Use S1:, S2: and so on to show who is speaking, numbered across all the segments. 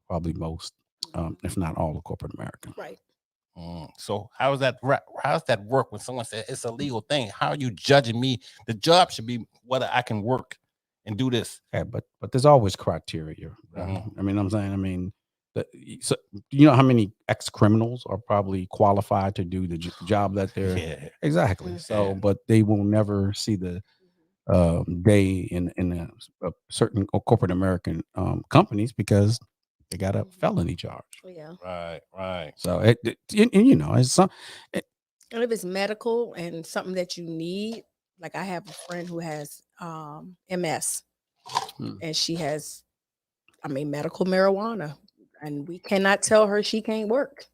S1: probably most, if not all, of corporate America.
S2: Right.
S3: So how does that work when someone says it's a legal thing? How are you judging me? The job should be whether I can work and do this.
S1: Yeah, but there's always criteria.
S3: Mhm.
S1: I mean, I'm saying, I mean, so you know how many ex criminals are probably qualified to do the job that they're
S3: Yeah.
S1: exactly. So,
S3: Yeah.
S1: but they will never see the day in a certain corporate American companies because they got a felony charge.
S2: Yeah.
S3: Right.
S1: So and, you know, it's some.
S2: And if it's medical and something that you need, like I have a friend who has MS, and she has, I mean, medical marijuana, and we cannot tell her she can't work.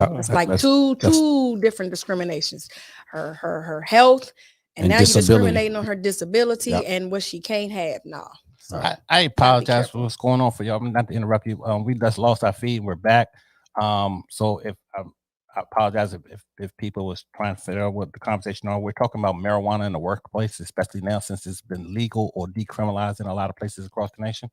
S2: It's like
S1: that's-
S2: two different discriminations. Her health, and
S1: And
S2: now you're
S1: disability.
S2: discriminating on her disability
S1: Yep.
S2: and what she can't have. No. So
S3: I apologize for
S2: careful.
S3: what's going on for y'all. Not to interrupt you. We just lost our feed. We're back. So if I apologize if people was trying to figure out what the conversation on. We're talking about marijuana in the workplace, especially now since it's been legal or decriminalized in a lot of places across the nation.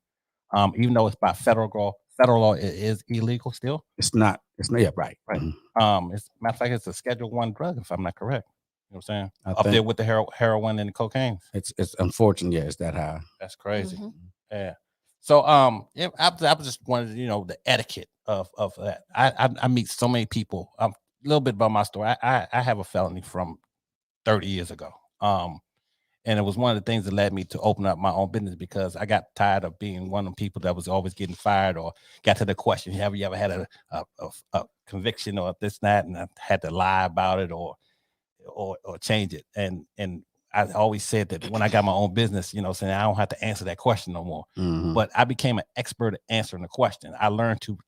S3: Even though it's by federal law, it is illegal still.
S1: It's not. It's not. Yeah, right.
S3: Right.
S1: Mhm.
S3: It's matter of fact, it's a Schedule 1 drug, if I'm not correct. You know what I'm saying?
S1: I
S3: Up there
S1: think-
S3: with the heroin and the cocaine.
S1: It's unfortunate. Yeah, it's that high.
S3: That's crazy.
S2: Mhm.
S3: Yeah. So yeah, I was just wanted the etiquette of that. I meet so many people. A little bit about my story. I have a felony from 30 years ago. And it was one of the things that led me to open up my own business because I got tired of being one of the people that was always getting fired or got to the question, have you ever had a conviction or this, that, and I had to lie about it or change it. And I always said that when I got my own business, saying I don't have to answer that question no more.
S1: Mhm.
S3: But I became an expert at answering the question. I learned to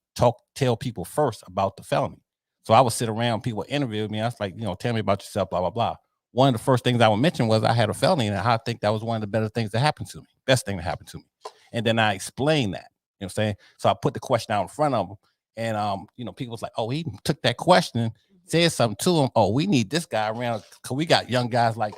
S3: tell people first about the felony. So I would sit around, people would interview me. I was like, tell me about yourself, blah, blah, blah. One of the first things I would mention was I had a felony, and I think that was one of the better things that happened to me, best thing that happened to me. And then I explained that, you know what I'm saying? So I put the question out in front of them, and people was like, oh, he took that question and said something to him. Oh, we need this guy around because we got young guys like,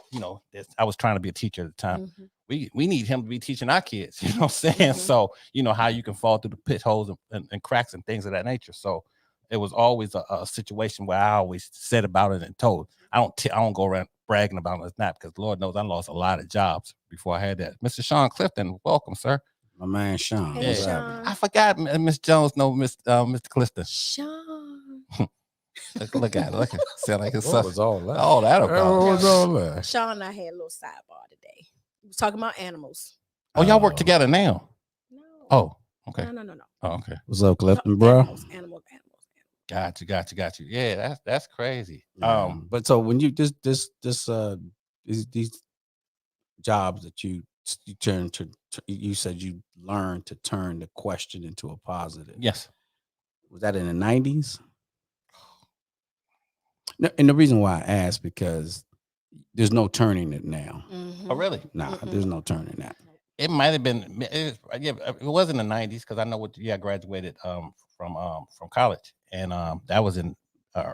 S3: I was trying to be a teacher at the time.
S2: Mhm.
S3: We need him to be teaching our kids, you know what I'm saying?
S2: Mhm.
S3: So, how you can fall through the pit holes and cracks and things of that nature. So it was always a situation where I always said about it and told. I don't go around bragging about it now because Lord knows I lost a lot of jobs before I had that. Mr. Sean Clifton, welcome, sir.
S1: My man Sean.
S2: Hey,
S1: what's
S2: Sean.
S1: happening?
S3: I forgot Miss Jones know Mr. Clifton.
S2: Sean.
S3: Look at it. Look at it. Sound like his
S1: What
S3: son.
S1: was all that?
S3: All that
S1: What
S3: about.
S1: was all that?
S2: Sean and I had a little sidebar today. We was talking about animals.
S3: Oh, y'all work together now.
S2: No.
S3: Oh, okay.
S2: No.
S3: Oh, okay.
S1: What's up, Clifton,
S2: No,
S1: bro?
S2: animals.
S3: Got you. Yeah, that's crazy.
S1: But so when you these jobs that you turn to, you said you learned to turn the question into a positive.
S3: Yes.
S1: Was that in the 90s? No, and the reason why I asked because there's no turning it now.
S2: Mhm.
S3: Oh, really?
S1: Nah, there's no turning that.
S3: It might have been. It was in the 90s because I know I graduated from college, and that was in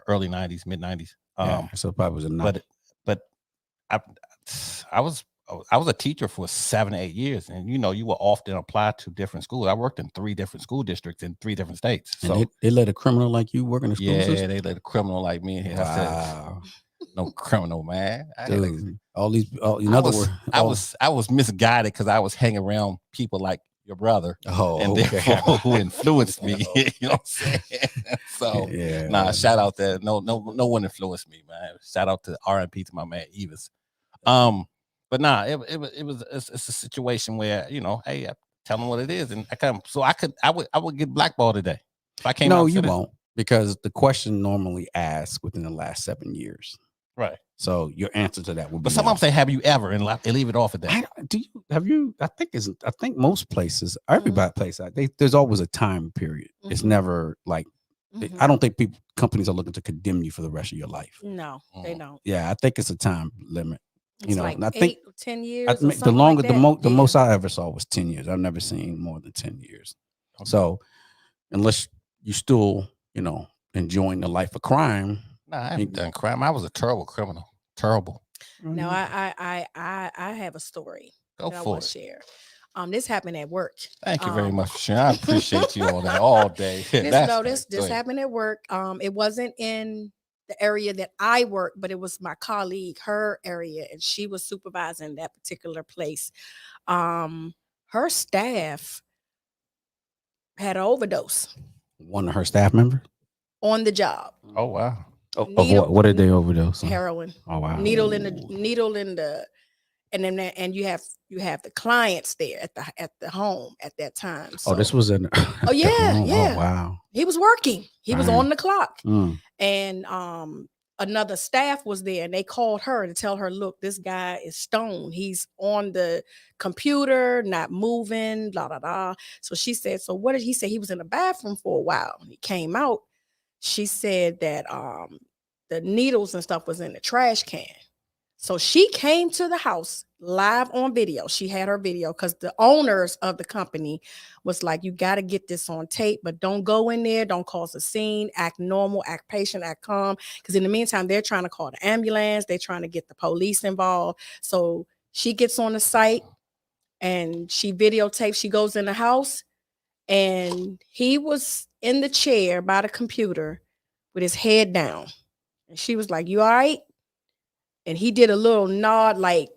S3: early 90s, mid 90s.
S1: Yeah, so it probably was a 90s.
S3: But I was a teacher for 7 or 8 years, and you will often apply to different schools. I worked in 3 different school districts in 3 different states.
S1: And
S3: So
S1: they let a criminal like you work in the school
S3: yeah,
S1: system?
S3: they let a criminal like me in here. I
S1: Wow.
S3: said, no criminal, man. I had
S1: Dude, in other words,
S3: I was misguided because I was hanging around people like your brother, and
S1: okay.
S3: therefore who influenced me. You know what I'm saying? So
S1: Yeah.
S3: shout out there. No one influenced me, man. Shout out to R&P to my man Evis. But it's a situation where hey, I tell them what it is, and I would get blackballed today if I came.
S1: No,
S3: out and
S1: you
S3: said it.
S1: won't, because the question normally asked within the last 7 years.
S3: Right.
S1: So your answer to that would be.
S3: But some of them say, "Have you ever?" and leave it off at that.
S1: I think most places, everybody place, there's always a time period. It's never like, I don't think companies are looking to condemn you for the rest of your life.
S2: No, they don't.
S1: Yeah, I think it's a time limit.
S2: It's like
S1: and I
S2: 8
S1: think
S2: or 10 years.
S1: the longer, the most I ever saw was 10 years. I've never seen more than 10 years.
S3: Okay.
S1: So unless you still, enjoying the life of crime.
S3: Nah, I haven't done crime. I was a terrible criminal. Terrible.
S2: Now I have a story
S3: Go
S2: that I
S3: for
S2: want
S3: it.
S2: to share. This happened at work.
S3: Thank you very much for sharing. I appreciate you on that all day.
S2: This happened at work. It wasn't in the area that I work, but it was my colleague, her area, and she was supervising that particular place. Her staff had an overdose.
S1: One of her staff members
S2: On the job.
S3: Oh wow.
S1: What did they overdose on?
S2: Heroin.
S1: Oh wow.
S2: Needle in the and then you have the clients there at the home at that time. So,
S1: this was in
S2: oh yeah.
S1: Oh wow.
S2: He was working. He was on the clock. And another staff was there, and they called her to tell her, look, this guy is stoned. He's on the computer, not moving, blah, blah, blah. So she said, so what did he say? He was in the bathroom for a while. He came out. She said that the needles and stuff was in the trash can. So she came to the house live on video. She had her video because the owners of the company was like, you got to get this on tape, but don't go in there. Don't cause a scene. Act normal, act patient, act calm. Because in the meantime, they're trying to call the ambulance. They're trying to get the police involved. So she gets on the site and she videotapes. She goes in the house and he was in the chair by the computer with his head down. And she was like, you all right? And he did a little nod, like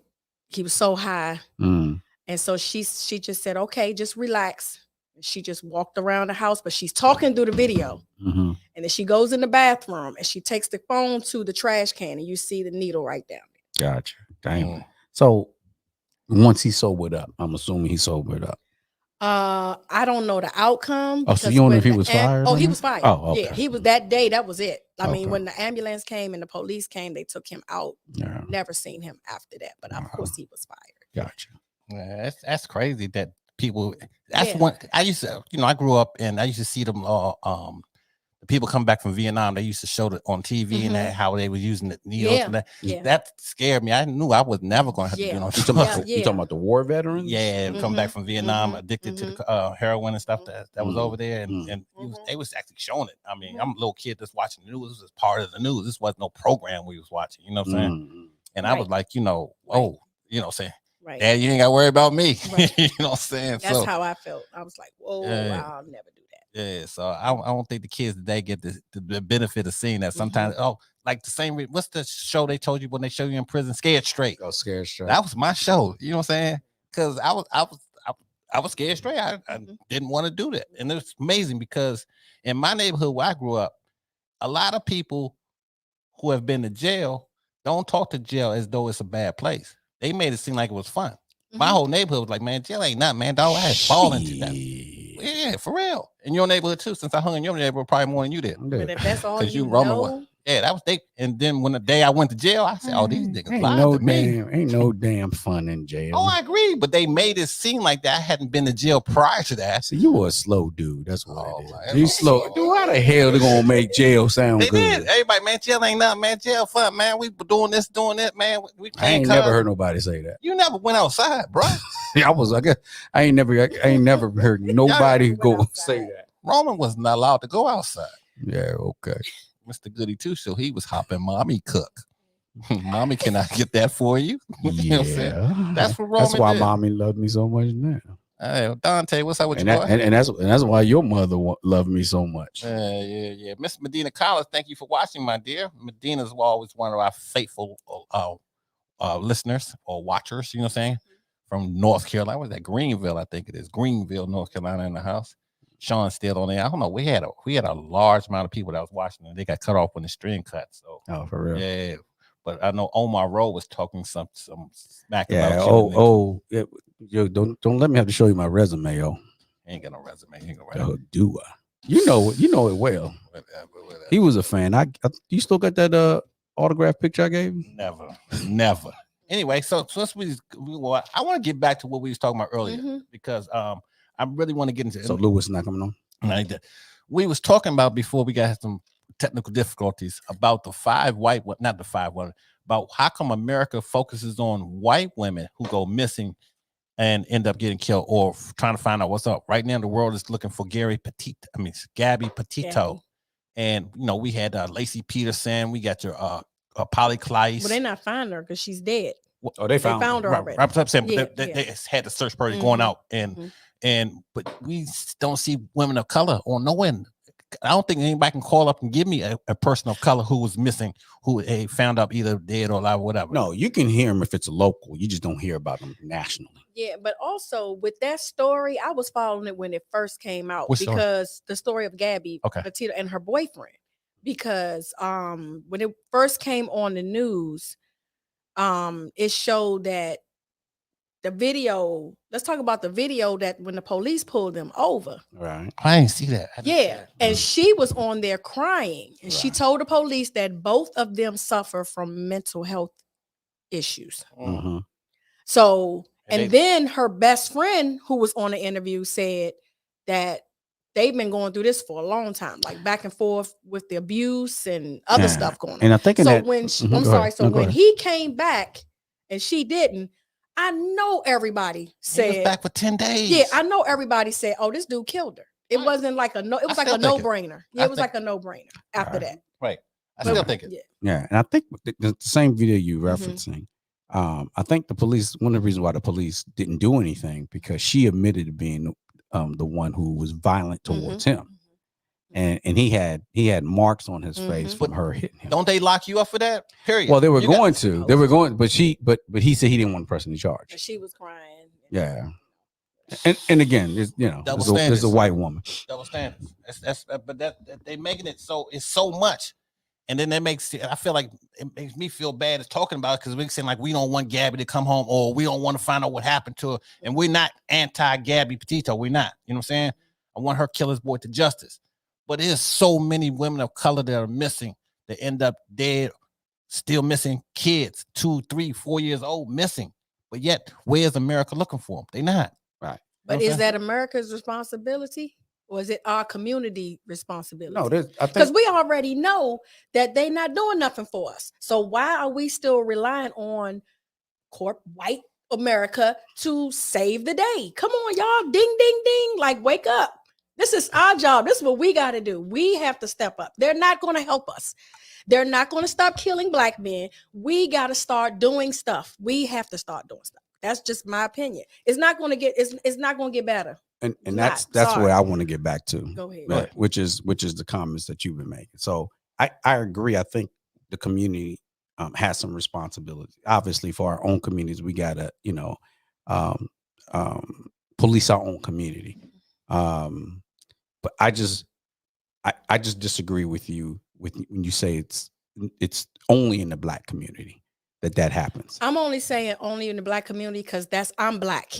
S2: he was so high. And so she just said, okay, just relax. And she just walked around the house, but she's talking through the video. And then she goes in the bathroom and she takes the phone to the trash can and you see the needle right down there.
S1: Gotcha. Damn. So once he sobered up, I'm assuming he sobered up.
S2: I don't know the outcome.
S1: Oh, so you don't know if he was fired?
S2: Oh, he was fired.
S1: Oh, okay.
S2: Yeah, he was that day. That was it. I mean, when the ambulance came and the police came, they took him out. Yeah. Never seen him after that. But of course, he was fired.
S1: Gotcha.
S3: Yeah, that's crazy that people. That's one I used to. I grew up and I used to see them. The people come back from Vietnam. They used to show it on TV and that, how they were using the needles and that. That scared me. I knew I was never going to have to.
S1: You talking about the war veterans?
S3: Yeah, come back from Vietnam, addicted to the heroin and stuff that was over there, and they was actually showing it. I mean, I'm a little kid that's watching the news. This was part of the news. This wasn't no program we was watching. You know what I'm saying? And I was like, saying.
S2: Right.
S3: Dad, you ain't got to worry about me. Right. You know what I'm saying?
S2: That's how I felt. I was like, whoa, I'll never do that.
S3: Yeah, so I don't think the kids today get the benefit of seeing that. Sometimes, like the same. What's the show they told you when they show you in prison? Scared Straight.
S1: Oh, Scared Straight.
S3: That was my show. You know what I'm saying? Because I was scared straight. I didn't want to do that, and it's amazing because in my neighborhood where I grew up, a lot of people who have been to jail don't talk to jail as though it's a bad place. They made it seem like it was fun. My whole neighborhood was like, man, jail ain't nothing, man. Dog, I had fallen to that. Yeah, for real. In your neighborhood too, since I hung in your neighborhood probably more than you did.
S2: But if that's all you know.
S3: Yeah, that was they. And then when the day I went to jail, I said, "Oh, these niggas lied to me."
S1: Ain't no damn fun in jail.
S3: Oh, I agree, but they made it seem like that I hadn't been to jail prior to that.
S1: So you were a slow dude. That's what it is. You slow. Dude, how the hell they gonna make jail sound good?
S3: They did. Everybody, man, jail ain't nothing, man. Jail fun, man. We were doing this, doing that, man.
S1: I ain't never heard nobody say that.
S3: You never went outside, bro.
S1: Yeah, I ain't never heard nobody go say that.
S3: Roman was not allowed to go outside.
S1: Yeah, okay.
S3: Mr. Goody Two Show, he was hopping mommy cook. Mommy cannot get that for you. You know what I'm saying? That's what Roman.
S1: That's why
S3: did.
S1: mommy loved me so much now.
S3: Hey, Dante, what's up with you?
S1: And that's why your mother loved me so much.
S3: Yeah. Miss Medina Collins, thank you for watching, my dear. Medina's always one of our faithful listeners or watchers. You know what I'm saying? From North Carolina, was that Greenville? I think it is Greenville, North Carolina, in the house. Sean's still on there. I don't know. We had a large amount of people that was watching, and they got cut off when the string cut. So,
S1: for real.
S3: Yeah, but I know Omar Rowe was talking some smack.
S1: Yeah. Yeah. Yo, don't let me have to show you my resume, yo.
S3: Ain't got no resume.
S1: Do I? You know it well. Whatever. He was a fan. You still got that autograph picture I gave you?
S3: Never. Anyway, so since I want to get back to what we was talking about earlier because I really want to get into it.
S1: So Lewis not coming on?
S3: We was talking about before we got some technical difficulties about the about how come America focuses on white women who go missing and end up getting killed or trying to find out what's up. Right now, the world is looking for Gabby Petito. And, we had Lacey Peterson. We got your Polly Kleist.
S2: Well, they're not finding her because she's dead.
S1: Oh, they
S2: They
S1: found,
S2: found her
S3: Right,
S2: already.
S3: right, I'm saying, but
S2: Yeah,
S3: they had the search party going
S2: Mhm,
S3: out, but we don't see women of color on no end. I don't think anybody can call up and give me a person of color who was missing, who they found out either dead or alive, whatever.
S1: No, you can hear them if it's local. You just don't hear about them nationally.
S2: Yeah, but also with that story, I was following it when it first came out
S3: Which story?
S2: because the story of Gabby
S3: Okay.
S2: Petito and her boyfriend. Because when it first came on the news, it showed that the video. Let's talk about the video that when the police pulled them over.
S1: Right.
S3: I didn't see that. I didn't see
S2: Yeah,
S3: that.
S2: and she was on there crying, and she
S1: Right.
S2: told the police that both of them suffer from mental health issues.
S1: Mm-hmm.
S2: So,
S3: And
S2: and then her best friend who was on the interview said that they've been going through this for a long time, like back and forth with the abuse and other
S1: Yeah.
S2: stuff going on.
S1: And I think in
S2: So
S1: that,
S2: when she,
S1: Mhm,
S2: I'm
S1: go
S2: sorry,
S1: ahead.
S2: so
S1: No, go
S2: when
S1: ahead.
S2: he came back and she didn't, I know everybody
S3: He was
S2: said,
S3: back for 10 days.
S2: yeah, I know everybody said, oh, this dude killed her. It
S3: Right.
S2: wasn't like a no, it was like
S3: still
S2: a
S3: think it.
S2: no-brainer.
S3: I
S2: It was
S3: think-
S2: like a no-brainer after
S1: Right.
S2: that.
S3: Right. I
S2: But-
S3: still think it.
S2: Yeah.
S1: Yeah, and I think the same video you
S2: Mhm.
S1: referencing. I think the police. One of the reasons why the police didn't do anything because she admitted to being the one who was violent towards
S2: Mhm.
S1: him, and he had marks on his face
S2: Mhm.
S1: from her hitting him.
S3: Don't they lock you up for that? Period.
S1: Well, they were
S3: You got-
S1: going to. They were going, but he said he didn't want to press any charge.
S2: And she was crying.
S1: Yeah, and again, it's,
S3: Double
S1: there's a
S3: standards.
S1: white woman.
S3: double standards. But that they making it so it's so much, and then that makes I feel like it makes me feel bad as talking about it because we're saying like we don't want Gabby to come home or we don't want to find out what happened to her, and we're not anti Gabby Petito. We're not. You know what I'm saying? I want her killer's boy to justice, but there's so many women of color that are missing that end up dead, still missing kids, 2, 3, 4 years old, missing. But yet, where's America looking for them? They not.
S2: But
S3: Okay.
S2: is that America's responsibility or is it our community responsibility?
S1: No, I
S2: Because
S1: think
S2: we already know that they're not doing nothing for us. So why are we still relying on white America to save the day? Come on, y'all. Ding, ding, ding. Like, wake up. This is our job. This is what we got to do. We have to step up. They're not going to help us. They're not going to stop killing black men. We got to start doing stuff. We have to start doing stuff. That's just my opinion. It's not going to get. It's not going to get better.
S1: and
S2: It's
S1: that's
S2: not.
S1: that's
S2: Sorry.
S1: where I want to get back to.
S2: Go ahead.
S1: Right, which is the comments that you've been making. So I agree. I think the community has some responsibility. Obviously, for our own communities, we gotta police our own community. But I just disagree with you when you say it's only in the black community that happens.
S2: I'm only saying only in the black community because I'm black.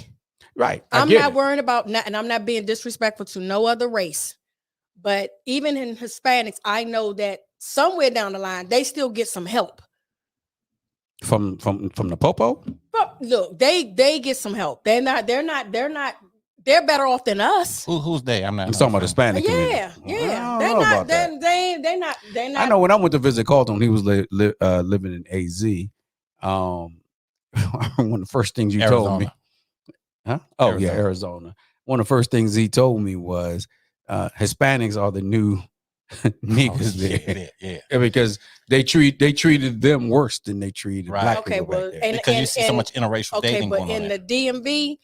S1: Right.
S2: I'm not worrying about and I'm not being disrespectful to no other race. But even in Hispanics, I know that somewhere down the line they still get some help.
S1: From the popo.
S2: But look, they get some help. They're better off than us.
S3: Who's they? I'm not.
S1: I'm talking about Hispanic community.
S2: Yeah, yeah.
S1: I
S2: They're
S1: don't know
S2: not.
S1: about that.
S2: They're not.
S1: I know when I went to visit Carlton, he was living in AZ. One of the first things you told me, huh? Oh yeah, Arizona. One of the first things he told me was Hispanics are the new niggas there.
S3: Yeah,
S1: because they treated them worse than they treated
S3: Right.
S1: black
S2: Okay,
S1: people
S2: well,
S1: back there.
S3: because you see so much interracial
S2: okay,
S3: dating
S2: but
S3: going on
S2: in
S3: there.
S2: the DMV,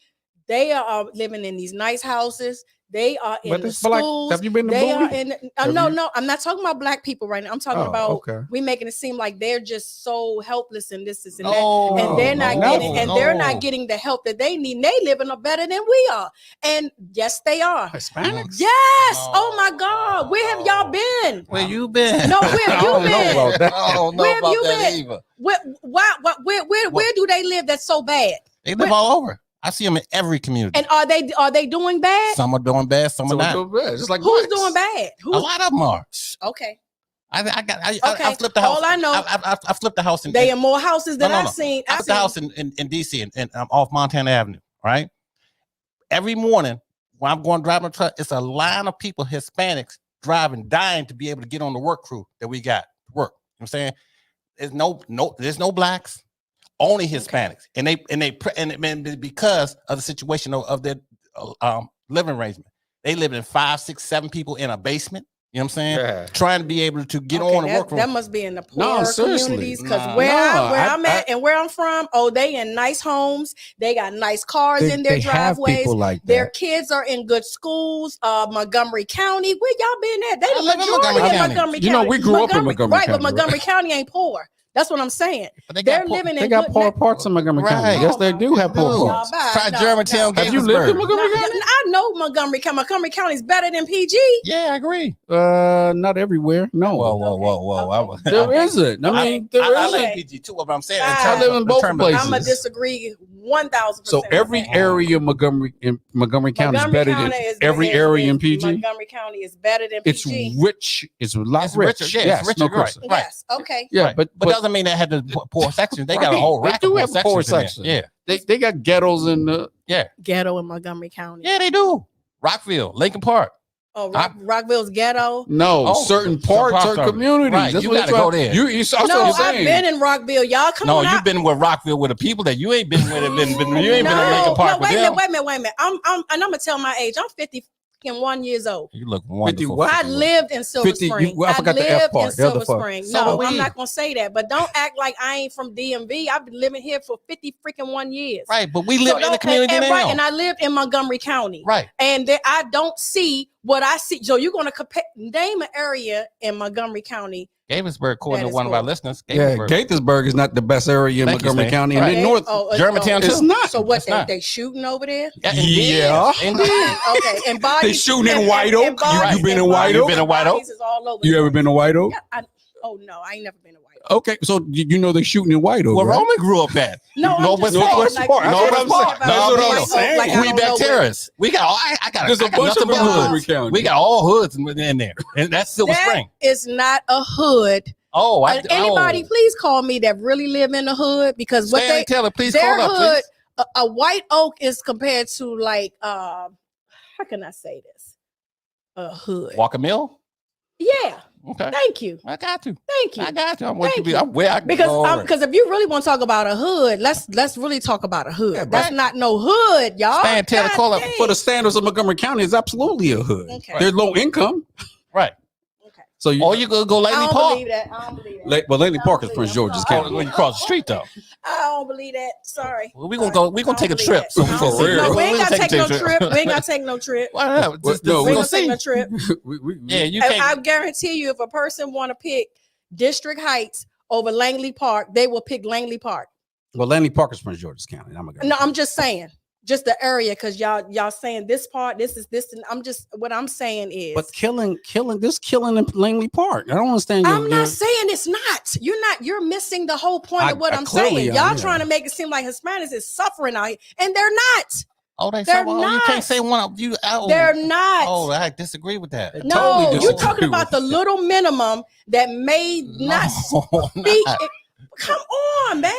S2: they are living in these nice houses. They are in
S1: But
S2: the
S1: it's black-
S2: schools.
S1: have you been to
S2: They are
S1: Bowie?
S2: in.
S1: Have
S2: No,
S1: you?
S2: no, I'm not talking about black people right now. I'm talking about
S1: okay.
S2: we making it seem like they're just so helpless and this and that.
S3: No,
S2: And they're not
S1: no,
S2: getting, and they're
S3: no.
S2: not getting the help that they need. They living better than we are. And yes, they are.
S1: Hispanics.
S2: Yes.
S3: No.
S2: Oh my God. Where have y'all been?
S3: Where you been?
S2: No, where have you
S1: don't know
S2: been?
S1: about that.
S3: I don't know
S2: Where have
S3: about
S2: you
S3: that
S2: been?
S3: either.
S2: Where do they live that's so bad?
S3: They live all over. I see them in every community.
S2: And are they doing bad?
S3: Some are doing bad, some are not.
S1: Just like
S2: Who's
S1: blacks.
S2: doing bad?
S3: A lot of them are.
S2: Okay.
S3: I flipped the house.
S2: All I know,
S3: I flipped the house in.
S2: they in more houses than
S3: No.
S2: I've seen.
S3: I flipped the house in DC and off Montana Avenue. Right. Every morning when I'm going driving a truck, it's a line of people, Hispanics, driving, dying to be able to get on the work crew that we got to work. You know what I'm saying? There's no blacks, only Hispanics, and because of the situation of their living arrangement, they live in 5, 6, 7 people in a basement. You You know what I'm saying?
S1: Yeah.
S3: Trying to be able to get
S2: Okay,
S3: on and work.
S2: that must be in the
S1: No,
S2: poorer
S1: seriously.
S2: communities because
S3: Nah.
S2: where
S1: No,
S2: I'm at and where I'm from, oh, they in nice homes. They got nice cars in their
S1: have
S2: driveways.
S1: people like
S2: Their
S1: that.
S2: kids are in good schools. Montgomery County, where y'all been at? They
S3: I
S2: the
S3: live in
S2: majority
S3: Montgomery
S2: in
S3: County.
S2: Montgomery
S1: You know,
S2: County.
S1: we grew up in Montgomery
S2: right?
S1: County,
S2: But Montgomery County ain't poor. That's what I'm saying.
S3: But they
S2: They're
S3: got
S2: living
S1: They
S2: in
S1: got
S2: good
S1: poor parts in Montgomery County.
S3: Right.
S1: Yes, they do have poor
S3: Dude.
S1: parts.
S3: Try Germantown,
S1: Have you lived in
S3: Gaithersburg.
S1: Montgomery County?
S2: I know Montgomery County. Montgomery County is better than PG.
S3: Yeah, I agree.
S1: Not everywhere. No.
S3: Whoa.
S1: There isn't. I mean, there
S3: I
S1: isn't.
S3: like PG too, but I'm saying in
S2: I
S3: terms
S1: live in
S3: of-
S1: both
S3: terms of-
S1: places.
S2: I'm gonna disagree 1,000%.
S1: So every area in Montgomery County is better than every area in PG.
S2: Montgomery County is better than
S1: It's
S2: PG.
S1: rich. It's a lot
S3: It's
S1: rich.
S3: richer, yeah,
S1: Yes,
S3: it's richer,
S1: no
S3: right.
S1: question.
S2: Yes. Okay.
S1: Yeah,
S3: Right.
S1: but
S3: doesn't mean they had the poor sections. They got a
S1: Right.
S3: whole
S1: They
S3: rack
S1: do
S3: of
S1: have poor
S3: sections in there.
S1: sections.
S3: Yeah,
S1: they got ghettos in the
S2: Ghetto in Montgomery County.
S3: yeah, they do. Rockville, Lincoln Park.
S2: Oh, Rockville's ghetto.
S1: no
S3: Oh,
S1: certain
S3: some
S1: parts,
S3: parts
S1: certain
S3: of it.
S1: communities.
S3: Right,
S1: That's
S3: you
S1: what
S3: gotta
S1: it's
S3: go
S1: about.
S3: there.
S1: That's what
S2: No,
S1: I'm
S2: I've
S1: saying.
S2: been in Rockville. Y'all come
S3: No,
S2: on.
S3: you've been with Rockville with the people that you ain't been with. You ain't been in Lincoln Park with
S2: wait a
S3: them.
S2: minute. I'm gonna tell my age. I'm 51 years old.
S3: You look wonderful.
S1: what?
S2: I lived in Silver
S1: 50
S2: Spring.
S1: I forgot the F
S2: lived
S1: part,
S2: in
S1: the
S2: Silver
S1: other part.
S2: Spring.
S3: So
S2: No,
S3: do
S2: I'm
S3: we.
S2: not gonna say that. But don't act like I ain't from DMV. I've been living here for 50 years.
S3: Right, but we live
S2: So
S3: in the
S2: don't-
S3: community
S2: and,
S3: now.
S2: right, and I lived in Montgomery County.
S3: Right.
S2: And I don't see what I see. So you're gonna name an area in Montgomery County.
S3: Gaithersburg, according
S2: That
S3: to
S2: is
S3: one of our
S2: cool.
S3: listeners.
S1: Yeah,
S3: Gaithersburg.
S1: Gaithersburg is not the best area in
S3: Thank you,
S1: Montgomery
S3: Stan.
S1: County,
S3: Right.
S1: and then north.
S3: Germantown
S1: It's
S3: too.
S1: not.
S2: So what
S3: It's not.
S2: they shooting over there?
S1: Yeah.
S3: Indeed.
S2: Okay, and bodies.
S1: They shooting in
S2: and-
S1: White
S2: and
S1: Oak.
S2: bodies-
S1: You been
S2: and
S1: in White
S2: bodies-
S1: Oak?
S3: You been in White Oak?
S2: bodies is all over
S1: You
S2: the
S1: ever
S2: place.
S1: been to White Oak?
S2: Yeah, oh no, I ain't never been to White Oak.
S1: Okay, so you know they shooting in White Oak.
S3: Where
S1: right?
S3: Roman grew up at.
S2: No, I'm
S3: Northwest
S2: just saying,
S3: Park.
S2: like,
S1: Park.
S2: you
S1: That's what
S2: can't
S1: I'm
S2: talk
S1: saying.
S2: about
S1: That's what I'm
S2: White Oak
S1: saying.
S2: like I
S3: We
S2: don't
S3: back
S2: know where-
S3: terrace. We got all. I got.
S1: There's
S3: I
S1: a
S3: got
S1: bunch
S3: nothing
S1: of
S3: but
S1: Montgomery
S3: hoods.
S1: County.
S3: We got all hoods in there, and that's Silver
S2: That
S3: Spring.
S2: is not a hood.
S3: Oh,
S2: Anybody, please call me that really live in the hood because what
S3: Stanley Taylor, please
S2: their
S3: call up,
S2: hood,
S3: please.
S2: a White Oak is compared to like how can I say this? A hood.
S3: Walker Mill.
S2: Yeah.
S3: Okay,
S2: Thank you.
S3: I got you.
S2: Thank you.
S3: I got you. I'm where you
S2: Thank
S3: be.
S2: you.
S3: I'm where I can
S2: Because
S3: go over.
S2: because if you really want to talk about a hood, let's really talk about a hood.
S1: Yeah,
S2: That's
S3: right.
S2: not no hood, y'all.
S3: Stan Taylor,
S2: God
S3: call up
S2: dang.
S1: For the standards of Montgomery County, is absolutely a hood.
S2: Okay.
S1: They're low income,
S3: Right.
S2: Okay.
S1: so you.
S3: Or you could go
S2: I
S3: Langley
S2: don't
S3: Park.
S2: believe that. I don't believe that.
S1: Well, Langley
S2: I
S1: Park
S2: don't
S1: is
S2: believe
S1: Prince
S2: that.
S1: George's
S2: I
S3: Oh,
S1: County.
S3: when you cross the street though.
S2: I don't believe that. Sorry.
S3: Well, we gonna go. We gonna take a trip.
S2: So
S3: we
S1: For
S3: can see.
S1: real.
S2: No, we ain't
S3: We'll
S2: gotta take no
S3: a
S2: trip. We ain't gotta take no trip.
S3: Why not?
S1: Well,
S3: Just,
S1: no,
S2: We
S3: we
S2: ain't
S3: gonna
S2: gonna take
S3: see.
S2: no trip.
S3: Yeah, you
S2: And
S3: can't.
S2: I guarantee you, if a person want to pick District Heights over Langley Park, they will pick Langley Park.
S1: Well, Langley Park is Prince George's County.
S2: No, I'm just saying, just the area, because y'all saying this part, this is this, and I'm just what I'm saying is.
S1: But killing in Langley Park. I don't understand.
S2: I'm not saying it's not. You're missing the whole point of what I'm saying.
S1: clearly
S2: Y'all
S1: am.
S2: trying to make it seem like Hispanics is suffering out here, and they're not.
S3: Oh, they
S2: They're
S3: say, well, you
S2: not.
S3: can't say one of you. Oh,
S2: They're not.
S3: Oh, I disagree with that.
S2: No,
S1: totally
S2: you're
S1: disagree
S2: talking about the
S1: with
S2: little minimum that may not
S3: No,
S2: speak.
S3: not.
S2: Come on, man.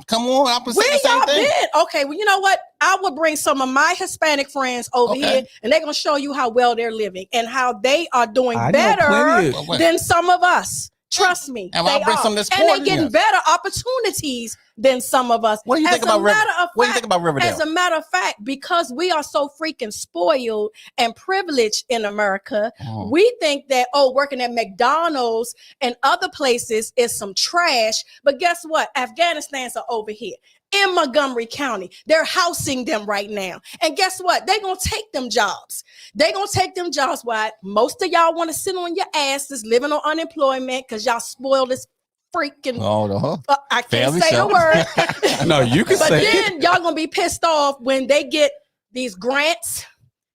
S3: Come on, I'm saying
S2: Where
S3: the same
S2: y'all
S3: thing.
S2: been? Okay, well, you know what? I would bring some of my Hispanic friends over
S3: Okay.
S2: here, and they're gonna show you how well they're living and how they are doing
S1: I know
S2: better
S1: plenty of-
S3: Well, what?
S2: than some of us. Trust me,
S3: And I'll
S2: they
S3: bring
S2: are.
S3: some of this
S2: and
S3: pork,
S2: they're getting
S3: yes.
S2: better opportunities than some of us.
S3: What do you think
S2: As a
S3: about River?
S2: matter of
S3: What do you
S2: fact-
S3: think about Riverdale?
S2: As a matter of fact, because we are so freaking spoiled and privileged in America,
S3: Oh.
S2: we think that, working at McDonald's and other places is some trash. But guess what? Afghanistans are over here in Montgomery County. They're housing them right now. And guess what? They're going to take them jobs. They're going to take them jobs. Why? Most of y'all want to sit on your asses living on unemployment because y'all spoiled this freaking.
S3: Oh, no.
S2: I can't
S3: Family
S2: say
S3: show.
S2: the word.
S1: No, you can
S2: But
S1: say
S2: then y'all gonna be pissed off when they get these grants,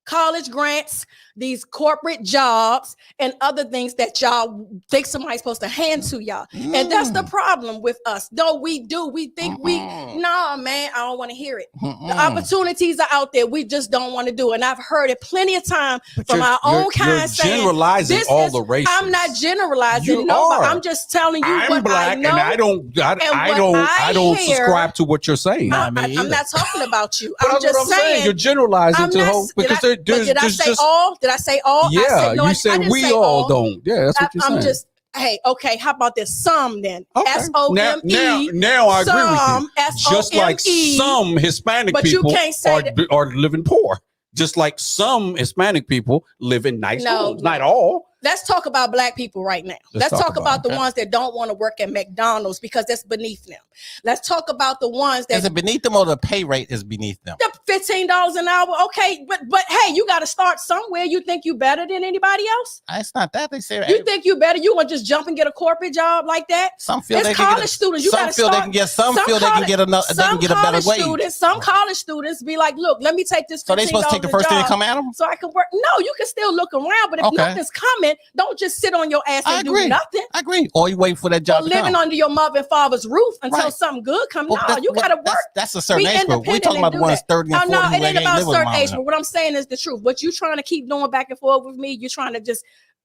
S2: college grants, these corporate jobs, and other things that y'all think somebody's supposed to hand to y'all. And that's the problem with us. No, we do. We think nah, man, I don't want to hear it. The opportunities are out there. We just don't want to do it. And I've heard it plenty of time from our own kind saying,
S1: generalizing
S2: this
S1: all
S2: is-
S1: the races.
S2: I'm not generalizing.
S1: You
S2: no,
S1: are.
S2: but I'm just telling you
S1: I'm
S2: what
S1: black,
S2: I know.
S1: and I don't
S2: hear-
S1: subscribe to what you're saying.
S3: Not me
S2: I'm
S3: either.
S2: not talking about you.
S1: But
S2: I'm
S1: that's
S2: just
S1: what I'm saying. You're
S2: saying.
S1: generalizing
S2: I'm
S1: to the
S2: not-
S1: whole
S2: did
S1: because
S2: I-
S1: there-
S2: but
S1: there's
S2: did I
S1: there's
S2: say
S1: just
S2: all? Did I say all?
S1: yeah.
S2: I said, no,
S1: You
S2: I
S1: said
S2: didn't
S1: we
S2: say
S1: all don't. Yeah, that's what you're saying.
S2: I'm just hey, okay. How about this? Some then.
S1: Okay.
S2: SOME.
S1: Now I agree with you.
S2: Some,
S1: Just like
S2: SOME.
S1: some Hispanic
S2: But you
S1: people
S2: can't say
S1: are living poor. Just like some Hispanic people live in nice
S2: No,
S1: homes.
S2: no.
S1: Not all.
S2: let's talk about black people right now. Let's talk about the ones that don't want to work at McDonald's because that's beneath them. Let's talk about the ones that
S3: is it beneath them or the pay rate is beneath them?
S2: the $15 an hour. Okay, but hey, you got to start somewhere. You think you better than anybody else?
S3: It's not that they say.
S2: You think you better? You want to just jump and get a corporate job like that?
S3: Some feel
S2: It's
S3: they can get
S2: college students. You
S3: some
S2: got to
S3: feel
S2: start.
S3: they can get. Some feel they can get another. They can get a better wage.
S2: Some college students be like, look, let me take this.
S3: So they supposed to take the first thing that come at them.
S2: So I can work. No, you can still look around, but if nothing's coming, don't just sit on your ass and do nothing.
S3: I agree. Or you wait for that job.
S2: Or living under your mother and father's roof until something good comes.
S3: Well,
S2: no, you gotta work.
S3: That's a certain age group. We talking about the ones 30 and 40.
S2: No, it ain't about a certain age. But what I'm saying is the truth. But you trying to keep doing back and forth with me. You're trying to just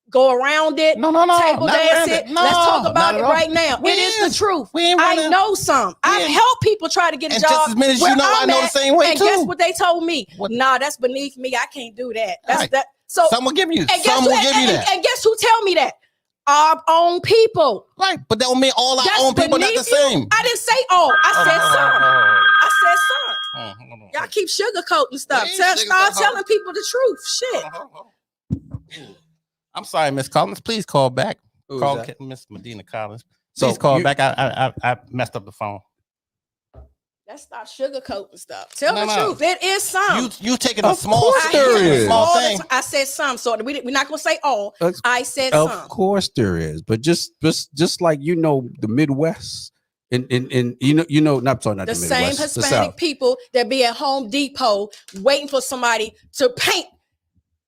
S2: go around it.
S3: No.
S2: Table dance it.
S3: No,
S2: let's talk about it right now. It is the truth. I know some. I've helped people try to get a job.
S3: Just as many as you know, I know the same way
S2: and
S3: too.
S2: And guess what they told me? Nah, that's beneath me. I can't do that. That's that. So
S3: some will give you. Some will give you that.
S2: And guess who tell me that? Our own people.
S3: Right, but that don't mean all our own people not the same.
S2: I didn't say all. I said some. I said some. Y'all keep sugarcoating stuff. Start telling people the truth. Shit.
S3: I'm sorry, Miss Collins. Please call back. Call Miss Medina Collins. Please call back. I messed up the phone.
S2: Let's stop sugarcoating stuff. Tell the truth. It is some.
S3: You taking a small
S2: thing. I said some. So we're not gonna say all. I said some.
S1: Of course there is, but just like the Midwest. And not the Midwest,
S2: same Hispanic people that be at Home Depot waiting for somebody to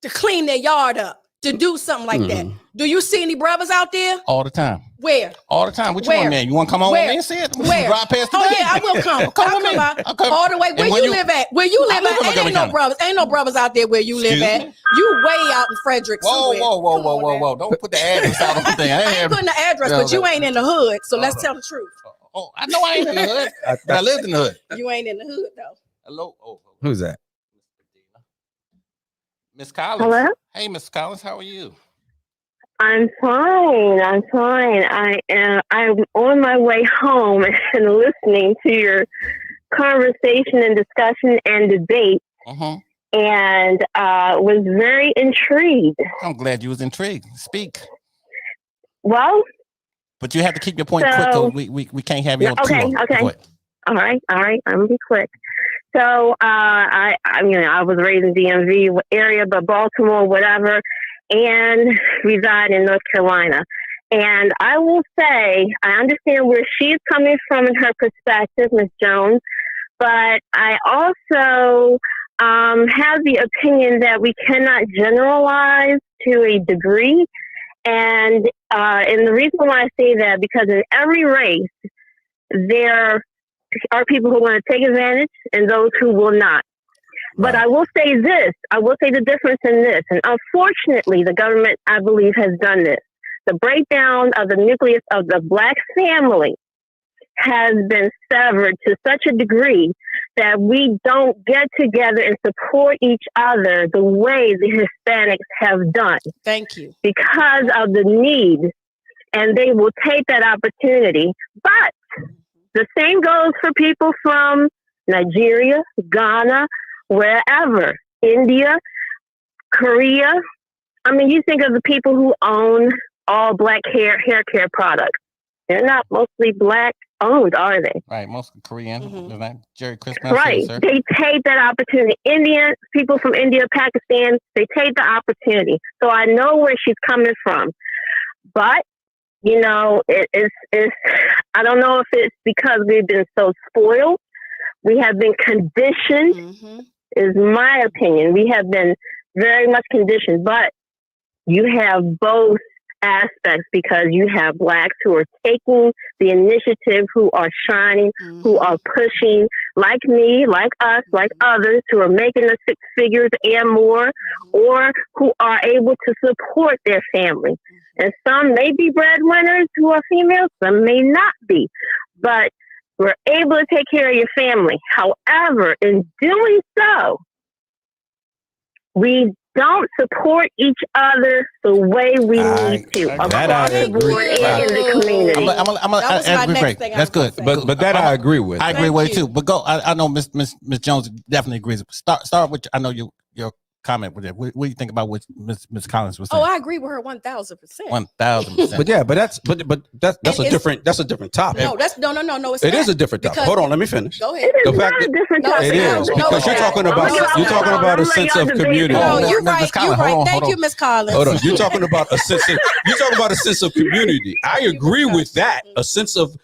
S2: clean their yard up, to do something like that. Do you see any brothers out there?
S3: All the time.
S2: Where?
S3: All the time. What you want, man? You want to come on with me and see it?
S2: Where?
S3: Drive past
S2: Oh yeah, I will come. I'll come out all the way. Where you live at? Where you live at? Ain't no brothers. Ain't no brothers out there where you live at. You way out in Frederick.
S3: Whoa. Don't put the address out on the thing.
S2: I ain't putting the address, but you ain't in the hood. So let's tell the truth.
S3: Oh, I know I ain't in the hood. I lived in the hood.
S2: You ain't in the hood though.
S3: Hello.
S1: Who's that?
S3: Miss Collins.
S4: Hello.
S3: Hey, Miss Collins. How are you?
S4: I'm fine. I'm on my way home and listening to your conversation and discussion and debate, and was very intrigued.
S3: I'm glad you was intrigued. Speak.
S4: Well,
S3: but you have to keep your point quick. So we can't have you on
S4: okay. All right. I'm gonna be quick. So I was raised in DMV area, but Baltimore, whatever, and reside in North Carolina. And I will say, I understand where she's coming from in her perspective, Ms. Jones, but I also have the opinion that we cannot generalize to a degree. And the reason why I say that, because in every race, there are people who want to take advantage and those who will not. But I will say this, I will say the difference in this. And unfortunately, the government, I believe, has done this. The breakdown of the nucleus of the Black family has been severed to such a degree that we don't get together and support each other the way the Hispanics have done.
S2: Thank you.
S4: Because of the need. And they will take that opportunity. But the same goes for people from Nigeria, Ghana, wherever, India, Korea. I mean, you think of the people who own all Black hair care products. They're not mostly Black owned, are they?
S3: Right, mostly Korean. Jerry Chris.
S4: Right. They take that opportunity. Indian people from India, Pakistan, they take the opportunity. So I know where she's coming from. But, it's I don't know if it's because we've been so spoiled. We have been conditioned, is my opinion. We have been very much conditioned, but you have both aspects because you have Blacks who are taking the initiative, who are shining, who are pushing, like me, like us, like others, who are making the six figures and more, or who are able to support their family. And some may be breadwinners who are females, some may not be, but we're able to take care of your family. However, in doing so, we don't support each other the way we need to.
S1: That I agree.
S4: In the community.
S3: I'm great. That's good.
S1: But that I agree with.
S3: I agree with it too. But go. I know Miss Jones definitely agrees. Start with. I know your comment with that. What do you think about what Ms. Collins was
S2: Oh,
S3: saying?
S2: I agree with her 1000%.
S3: 1000%.
S1: But yeah, but that's
S2: And
S1: a different topic.
S2: No, that's no. It's
S1: It
S2: not.
S1: is a different topic.
S2: Because-
S1: Hold on, let me finish.
S2: Go ahead.
S4: It
S1: The
S4: is
S1: fact
S4: not a
S1: that-
S4: different
S2: No,
S4: topic.
S1: It is
S2: No,
S1: because
S2: it's
S1: you're
S2: not.
S1: talking about
S2: No,
S1: you're talking about a
S4: Don't let
S1: sense
S4: y'all
S1: of
S4: debate
S1: community.
S4: it.
S2: No,
S3: No,
S2: you're
S3: Ms.
S2: right.
S3: Collins,
S2: You're
S3: hold
S2: right.
S3: on,
S2: Thank
S3: hold
S2: you,
S3: on.
S2: Miss Collins.
S1: Hold on, you're talking about a sense of community. I agree with that, a sense of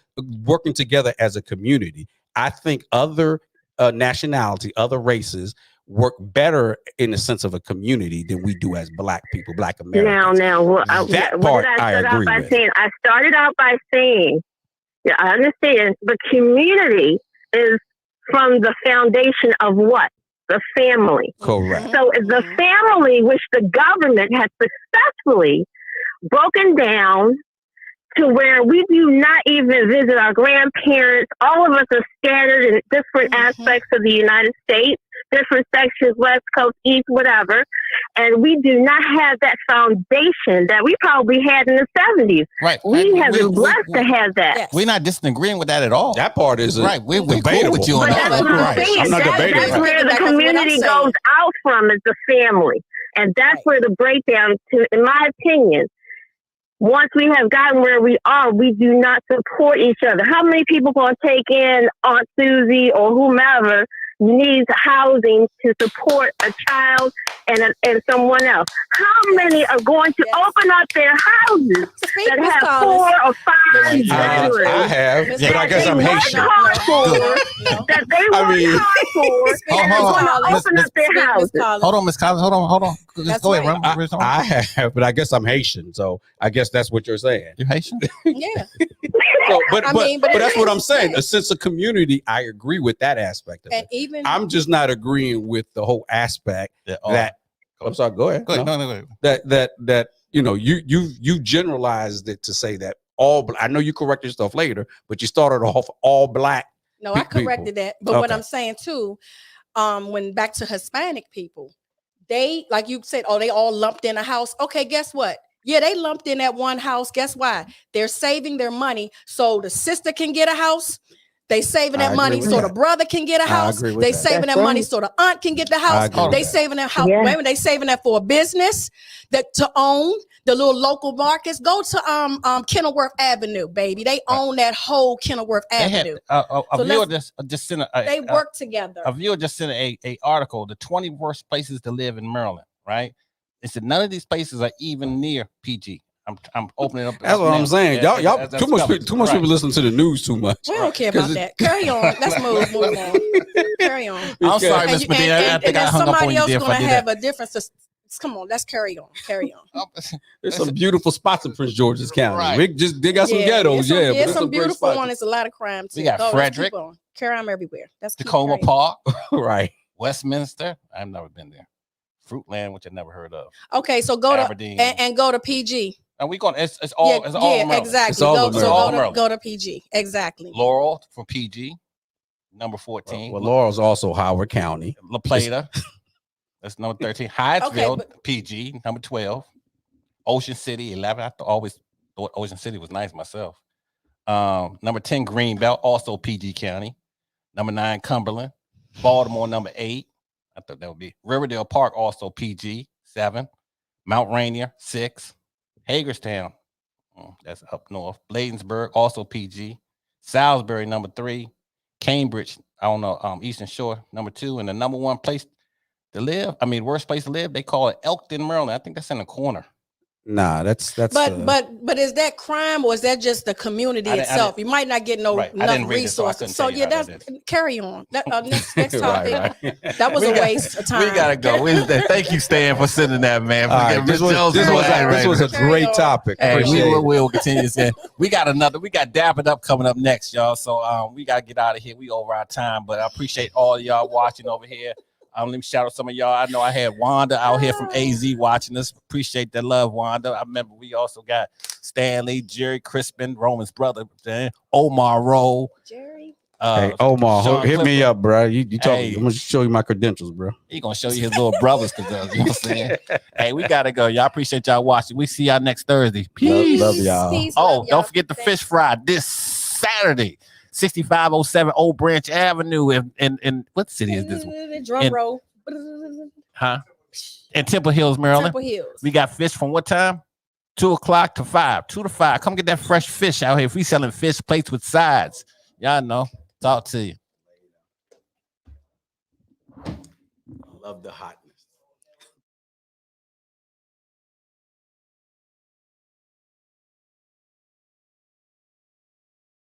S1: working together as a community. I think other nationality, other races work better in the sense of a community than we do as Black people, Black Americans. That part I agree with.
S4: I started out by saying, yeah, I understand, but community is from the foundation of what? The family.
S1: Correct.
S4: So it's the family which the government has successfully broken down to where we do not even visit our grandparents. All of us are scattered in different aspects of the United States, different sections, West Coast, East, whatever. And we do not have that foundation that we probably had in the 70s.
S3: Right.
S4: We have been blessed to have that.
S2: Yes.
S3: We're not disagreeing with that at all.
S1: That part is
S3: right. We're cool
S1: debatable.
S3: with you on
S4: But
S3: that.
S4: that's what I'm
S1: Right.
S4: saying.
S1: I'm not debating
S4: That's
S1: that.
S4: where the
S2: That's what I'm
S4: community
S2: saying.
S4: goes out from, is the family. And that's
S2: Right.
S4: where the breakdown, in my opinion, once we have gotten where we are, we do not support each other. How many people going to take in Aunt Susie or whomever needs housing to support a child and someone else? How many are going to
S2: Yes.
S4: open up their houses
S2: Speak,
S4: that
S2: Miss
S4: have
S2: Collins.
S4: 4 or 5
S3: Yeah.
S4: bedrooms?
S1: I have,
S2: Miss
S1: but I guess I'm
S4: They work
S1: Haitian.
S4: hard for,
S2: No.
S4: that they
S1: I
S4: work
S1: mean-
S4: hard for,
S2: Speak,
S4: and
S2: Miss
S4: they're going to
S2: Collins.
S4: open up their
S2: Speak, Miss
S4: houses.
S2: Collins.
S3: Hold on, Miss Collins. Hold on. Just
S2: That's
S3: go ahead.
S2: right.
S3: Run.
S1: I have, but I guess I'm Haitian, so I guess that's what you're saying.
S3: You Haitian?
S2: Yeah.
S1: So, but
S2: I mean,
S1: but
S2: but
S1: that's
S2: it
S1: what
S2: is
S1: I'm saying.
S2: right.
S1: A sense of community. I agree with that aspect of
S2: And
S1: it.
S2: even
S1: I'm just not agreeing with the whole aspect
S3: Yeah,
S1: that. I'm sorry. Go ahead.
S3: Go ahead.
S1: No.
S3: No, go ahead.
S1: That you generalized it to say that I know you correct yourself later, but you started off all Black.
S2: no, I
S1: people.
S2: corrected that. But what
S1: Okay.
S2: I'm saying too, when back to Hispanic people, they, like you said, they all lumped in a house. Okay, guess what? Yeah, they lumped in at one house. Guess why? They're saving their money so the sister can get a house. They saving
S1: I
S2: that
S1: agree
S2: money
S1: with
S2: so
S1: that.
S2: the brother can get a
S1: I
S2: house.
S1: agree with
S2: They
S1: that.
S2: saving
S4: That's
S2: that money
S4: right.
S2: so the aunt can get the house.
S1: agree with
S2: They
S1: that.
S2: saving that house.
S4: Yeah.
S2: Wait a minute, they saving that for a business that to own the little local markets. Go to Kenilworth Avenue, baby. They own that whole Kenilworth
S3: They had
S2: Avenue.
S3: a
S2: So
S3: viewer
S2: let's-
S3: just sent
S2: They work together.
S3: a viewer just sent a article, the 20 worst places to live in Maryland, right? It said none of these places are even near PG. I'm opening up.
S1: That's what
S3: now.
S1: I'm saying.
S3: Yeah,
S1: Y'all
S3: that's
S1: too much.
S3: covered.
S1: Too much
S3: Right.
S1: people listen to the news too much.
S2: We don't care
S1: 'Cause
S2: about
S1: it-
S2: that. Carry on. Let's move on. Carry on.
S3: I'm sorry,
S2: And
S3: Miss
S2: you-
S3: Medina. I think I
S2: then
S3: hung up on
S2: somebody
S3: you
S2: else
S3: there if
S2: gonna
S3: I did
S2: have
S3: that.
S2: a difference. Come on, let's carry on. Carry on.
S1: There's some beautiful spots in Prince George's County.
S3: Right.
S1: They got some ghettos,
S2: there's
S1: but
S2: there's
S1: there's
S2: some
S1: great
S2: beautiful
S1: spots.
S2: ones. It's a lot of crime too.
S3: We got
S2: Let's
S3: Frederick.
S2: keep on. Carry on everywhere. That's
S3: Tacoma Park,
S1: Right.
S3: Westminster. I've never been there. Fruitland, which I never heard of.
S2: Okay, so go
S3: Aberdeen.
S2: to and go to PG.
S3: And we going. It's all. It's all Maryland.
S2: exactly.
S1: It's all
S2: Go,
S1: of
S2: so
S1: Maryland.
S2: go
S3: All
S2: to,
S3: Maryland.
S2: go to PG. Exactly.
S3: Laurel from PG, number 14.
S1: Well, Laurel's also Howard County.
S3: La Plata. That's number 13. Hyattsville, PG, number 12. Ocean City, 11. Always thought Ocean City was nice myself. Number 10, Greenbelt, also PG County. Number 9, Cumberland. Baltimore, number 8. I thought that would be Riverdale Park, also PG, 7. Mount Rainier, 6. Hagerstown, that's up north. Bladensburg, also PG. Salisbury, number 3. Cambridge, I don't know, Eastern Shore, number 2. And the number 1 place to live, worst place to live, they call it Elkton, Maryland. I think that's in the corner.
S1: Nah, that's.
S2: But is that crime or is that just the community
S3: I didn't-
S2: itself? You might not get
S3: Right. I
S2: enough
S3: didn't read it, so I
S2: resources.
S3: couldn't
S2: So
S3: tell you
S2: yeah,
S3: how
S2: that's
S3: that
S2: carry on. That, next topic.
S1: right.
S2: That was
S3: We
S2: a
S3: got-
S2: waste of time.
S3: We gotta go. Thank you, Stan, for sending that, man.
S1: All right, this was a
S2: Carry
S1: great
S2: on.
S1: topic.
S3: Hey,
S1: Appreciate it.
S3: we'll continue this. We got Dap It Up coming up next, y'all. So we gotta get out of here. We over our time, but I appreciate all of y'all watching over here. Let me shout out some of y'all. I know I had Wanda out here from AZ watching us. Appreciate that love, Wanda. I remember we also got Stanley, Jerry Crispin, Roman's brother, Omar Rowe.
S2: Jerry.
S1: Hey, Omar,
S3: Sean
S1: hit me
S3: Clifford.
S1: up, bro. You talk.
S3: Hey.
S1: I'm gonna show you my credentials, bro.
S3: He gonna show you his little brothers, cause you know what I'm saying. Hey, we gotta go. Y'all appreciate y'all watching. We see y'all next Thursday. Peace.
S1: Love y'all.
S2: Peace,
S3: Oh,
S2: love y'all.
S3: don't forget the
S2: Thanks.
S3: fish fry this Saturday, 6507 Old Branch Avenue. In what city is this one?
S2: Drum
S3: And-
S2: roll.
S3: Huh? In Temple Hills, Maryland.
S2: Temple Hills.
S3: We got fish from what time? 2 o'clock to 5. 2 to 5. Come get that fresh fish out here. If we selling fish plates with sides, y'all know. Talk to you.
S1: Love the hot